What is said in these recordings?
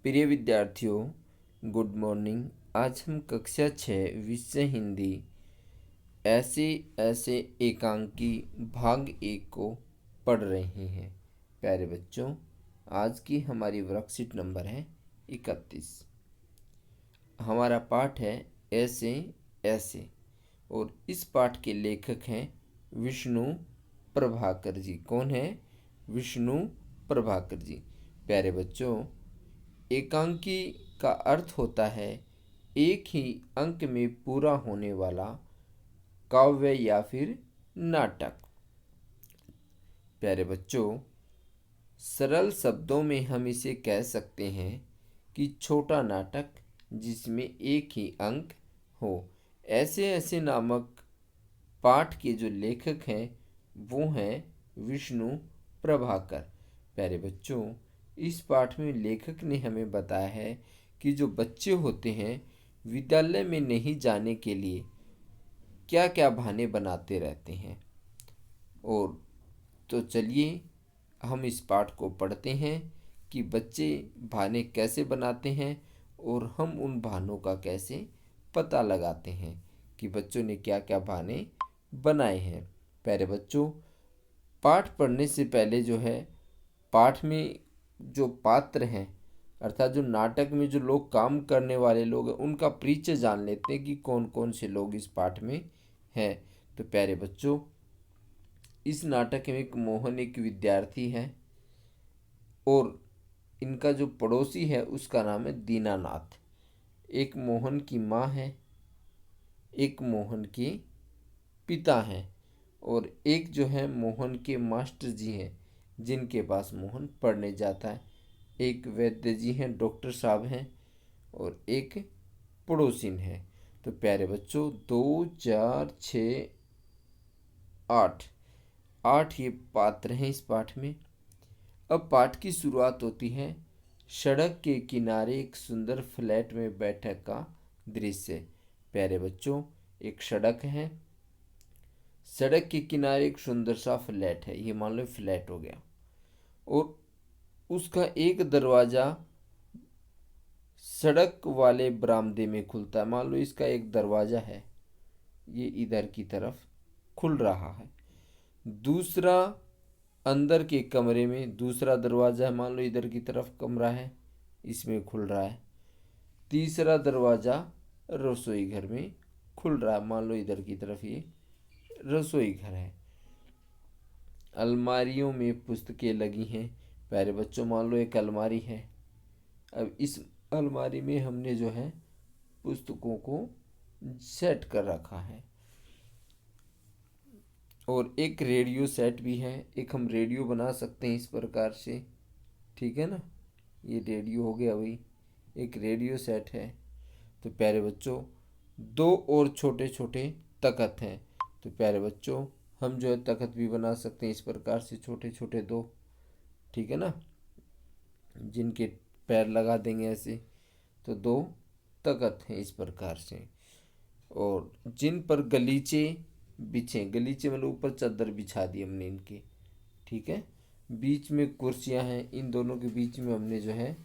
प्रिय विद्यार्थियों, good morning. आज हम कक्षा 6 विषय हिंदी ऐसे ऐसे एकांकी भाग 1 को पढ़ रहे हैं। प्यारे बच्चों, आज की हमारी वर्कशीट नंबर है 31। हमारा पाठ है ऐसे ऐसे और इस पाठ के लेखक हैं विष्णु प्रभाकर जी। कौन है? विष्णु प्रभाकर जी। प्यारे बच्चों, एकांकी का अर्थ होता है एक ही अंक में पूरा होने वाला काव्य या फिर नाटक। प्यारे बच्चों, सरल शब्दों में हम इसे कह सकते हैं कि छोटा नाटक जिसमें एक ही अंक हो। ऐसे ऐसे नामक पाठ के जो लेखक हैं वो हैं विष्णु प्रभाकर। प्यारे बच्चों, इस पाठ में लेखक ने हमें बताया है कि जो बच्चे होते हैं विद्यालय में नहीं जाने के लिए क्या क्या बहाने बनाते रहते हैं। और तो चलिए हम इस पाठ को पढ़ते हैं कि बच्चे बहाने कैसे बनाते हैं और हम उन बहानों का कैसे पता लगाते हैं कि बच्चों ने क्या क्या बहाने बनाए हैं। प्यारे बच्चों, पाठ पढ़ने से पहले जो है पाठ में जो पात्र हैं अर्थात जो नाटक में जो लोग काम करने वाले लोग हैं उनका परिचय जान लेते हैं कि कौन कौन से लोग इस पाठ में हैं। तो प्यारे बच्चों, इस नाटक में एक मोहन एक विद्यार्थी है और इनका जो पड़ोसी है उसका नाम है दीनानाथ। एक मोहन की माँ है, एक मोहन के पिता हैं और एक जो है मोहन के मास्टर जी हैं जिनके पास मोहन पढ़ने जाता है। एक वैद्य जी हैं, डॉक्टर साहब हैं और एक पड़ोसिन है। तो प्यारे बच्चों, 2 4 6 8 8 ये पात्र हैं इस पाठ में। अब पाठ की शुरुआत होती है सड़क के किनारे एक सुंदर फ्लैट में बैठक का दृश्य। प्यारे बच्चों, एक सड़क है, सड़क के किनारे एक सुंदर सा फ्लैट है, ये मान लो फ्लैट हो गया और उसका एक दरवाज़ा सड़क वाले बरामदे में खुलता है। मान लो इसका एक दरवाज़ा है, ये इधर की तरफ खुल रहा है। दूसरा अंदर के कमरे में दूसरा दरवाज़ा है, मान लो इधर की तरफ कमरा है, इसमें खुल रहा है। तीसरा दरवाज़ा रसोई घर में खुल रहा है, मान लो इधर की तरफ ये रसोई घर है। अलमारियों में पुस्तकें लगी हैं। प्यारे बच्चों, मान लो एक अलमारी है। अब इस अलमारी में हमने जो है पुस्तकों को सेट कर रखा है और एक रेडियो सेट भी है। एक हम रेडियो बना सकते हैं इस प्रकार से, ठीक है ना। ये रेडियो हो गया भाई, एक रेडियो सेट है। तो प्यारे बच्चों, 2 और छोटे छोटे तख्त हैं। तो प्यारे बच्चों, हम जो है तख्त भी बना सकते हैं इस प्रकार से, छोटे छोटे 2, ठीक है ना, जिनके पैर लगा देंगे ऐसे। तो 2 तख्त हैं इस प्रकार से और जिन पर गलीचे बिछे, गलीचे मतलब ऊपर चादर बिछा दी हमने इनके, ठीक है। बीच में कुर्सियां हैं, इन दोनों के बीच में हमने जो है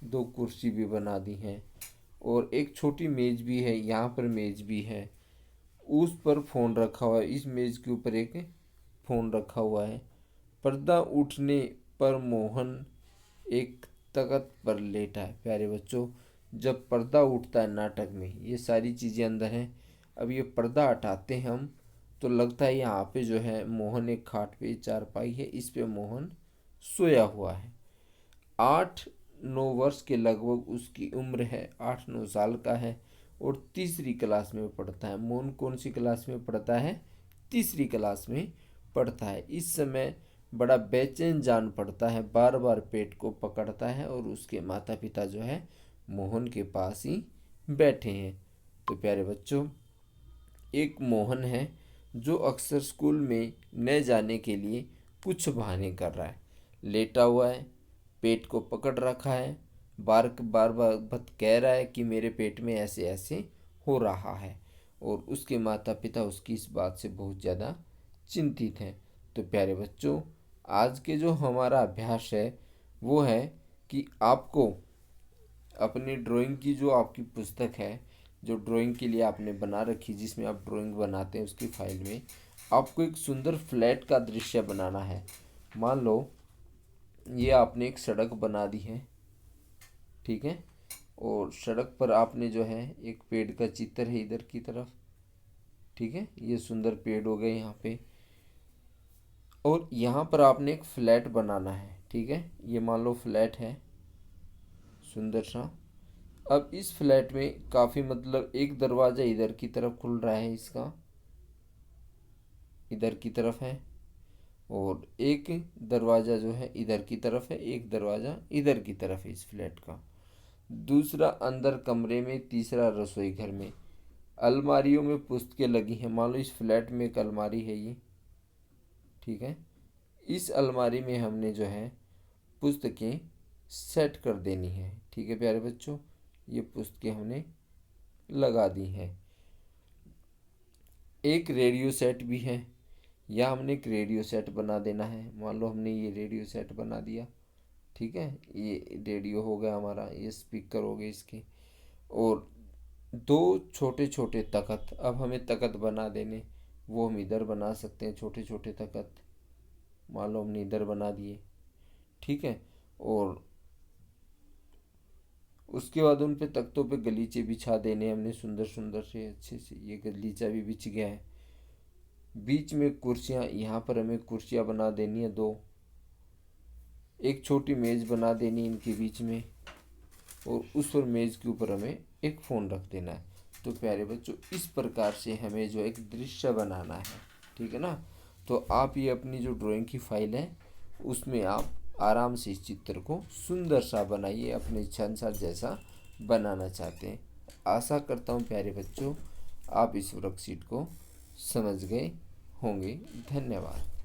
2 कुर्सी भी बना दी हैं और एक छोटी मेज भी है, यहाँ पर मेज भी है, उस पर फ़ोन रखा हुआ है, इस मेज के ऊपर एक फ़ोन रखा हुआ है। पर्दा उठने पर मोहन एक तख्त पर लेटा है। प्यारे बच्चों, जब पर्दा उठता है नाटक में ये सारी चीज़ें अंदर हैं। अब ये पर्दा हटाते हैं हम तो लगता है यहाँ पे जो है मोहन एक खाट पे चारपाई है, इस पे मोहन सोया हुआ है। 8-9 वर्ष के लगभग उसकी उम्र है, 8-9 साल का है और तीसरी क्लास में पढ़ता है। मोहन कौन सी क्लास में पढ़ता है? तीसरी क्लास में पढ़ता है। इस समय बड़ा बेचैन जान पड़ता है, बार बार पेट को पकड़ता है और उसके माता पिता जो है मोहन के पास ही बैठे हैं। तो प्यारे बच्चों, एक मोहन है जो अक्सर स्कूल में न जाने के लिए कुछ बहाने कर रहा है। लेटा हुआ है, पेट को पकड़ रखा है, बार बार बार कह रहा है कि मेरे पेट में ऐसे ऐसे हो रहा है और उसके माता पिता उसकी इस बात से बहुत ज़्यादा चिंतित हैं। तो प्यारे बच्चों, आज के जो हमारा अभ्यास है वो है कि आपको अपनी ड्राइंग की जो आपकी पुस्तक है, जो ड्राइंग के लिए आपने बना रखी, जिसमें आप ड्राइंग बनाते हैं, उसकी फाइल में आपको एक सुंदर फ्लैट का दृश्य बनाना है। मान लो ये आपने एक सड़क बना दी है, ठीक है, और सड़क पर आपने जो है एक पेड़ का चित्र है इधर की तरफ, ठीक है, ये सुंदर पेड़ हो गए यहाँ पे, और यहाँ पर आपने एक फ्लैट बनाना है, ठीक है, ये मान लो फ्लैट है सुंदर सा। अब इस फ्लैट में काफ़ी मतलब एक दरवाज़ा इधर की तरफ खुल रहा है, इसका इधर की तरफ है, और एक दरवाज़ा जो है इधर की तरफ है, एक दरवाज़ा इधर की तरफ है इस फ्लैट का। दूसरा अंदर कमरे में, तीसरा रसोई घर में। अलमारियों में पुस्तकें लगी हैं, मान लो इस फ्लैट में एक अलमारी है ये, ठीक है, इस अलमारी में हमने जो है पुस्तकें सेट कर देनी है, ठीक है प्यारे बच्चों, ये पुस्तकें हमने लगा दी हैं। एक रेडियो सेट भी है, या हमने एक रेडियो सेट बना देना है, मान लो हमने ये रेडियो सेट बना दिया, ठीक है, ये रेडियो हो गया हमारा, ये स्पीकर हो गए इसके, और दो छोटे छोटे तख्त, अब हमें तख्त बना देने, वो हम इधर बना सकते हैं, छोटे छोटे तख्त, मान लो हमने इधर बना दिए, ठीक है, और उसके बाद उन पे तख्तों पे गलीचे बिछा देने हमने सुंदर सुंदर से, अच्छे से, ये गलीचा भी बिछ गया है। बीच में कुर्सियाँ, यहाँ पर हमें कुर्सियाँ बना देनी है दो, एक छोटी मेज़ बना देनी इनके बीच में, और उस पर मेज़ के ऊपर हमें एक फ़ोन रख देना है। तो प्यारे बच्चों, इस प्रकार से हमें जो एक दृश्य बनाना है, ठीक है ना। तो आप ये अपनी जो ड्राइंग की फाइल है उसमें आप आराम से इस चित्र को सुंदर सा बनाइए, अपने इच्छा अनुसार जैसा बनाना चाहते हैं। आशा करता हूँ प्यारे बच्चों आप इस वर्कशीट को समझ गए होंगे। धन्यवाद।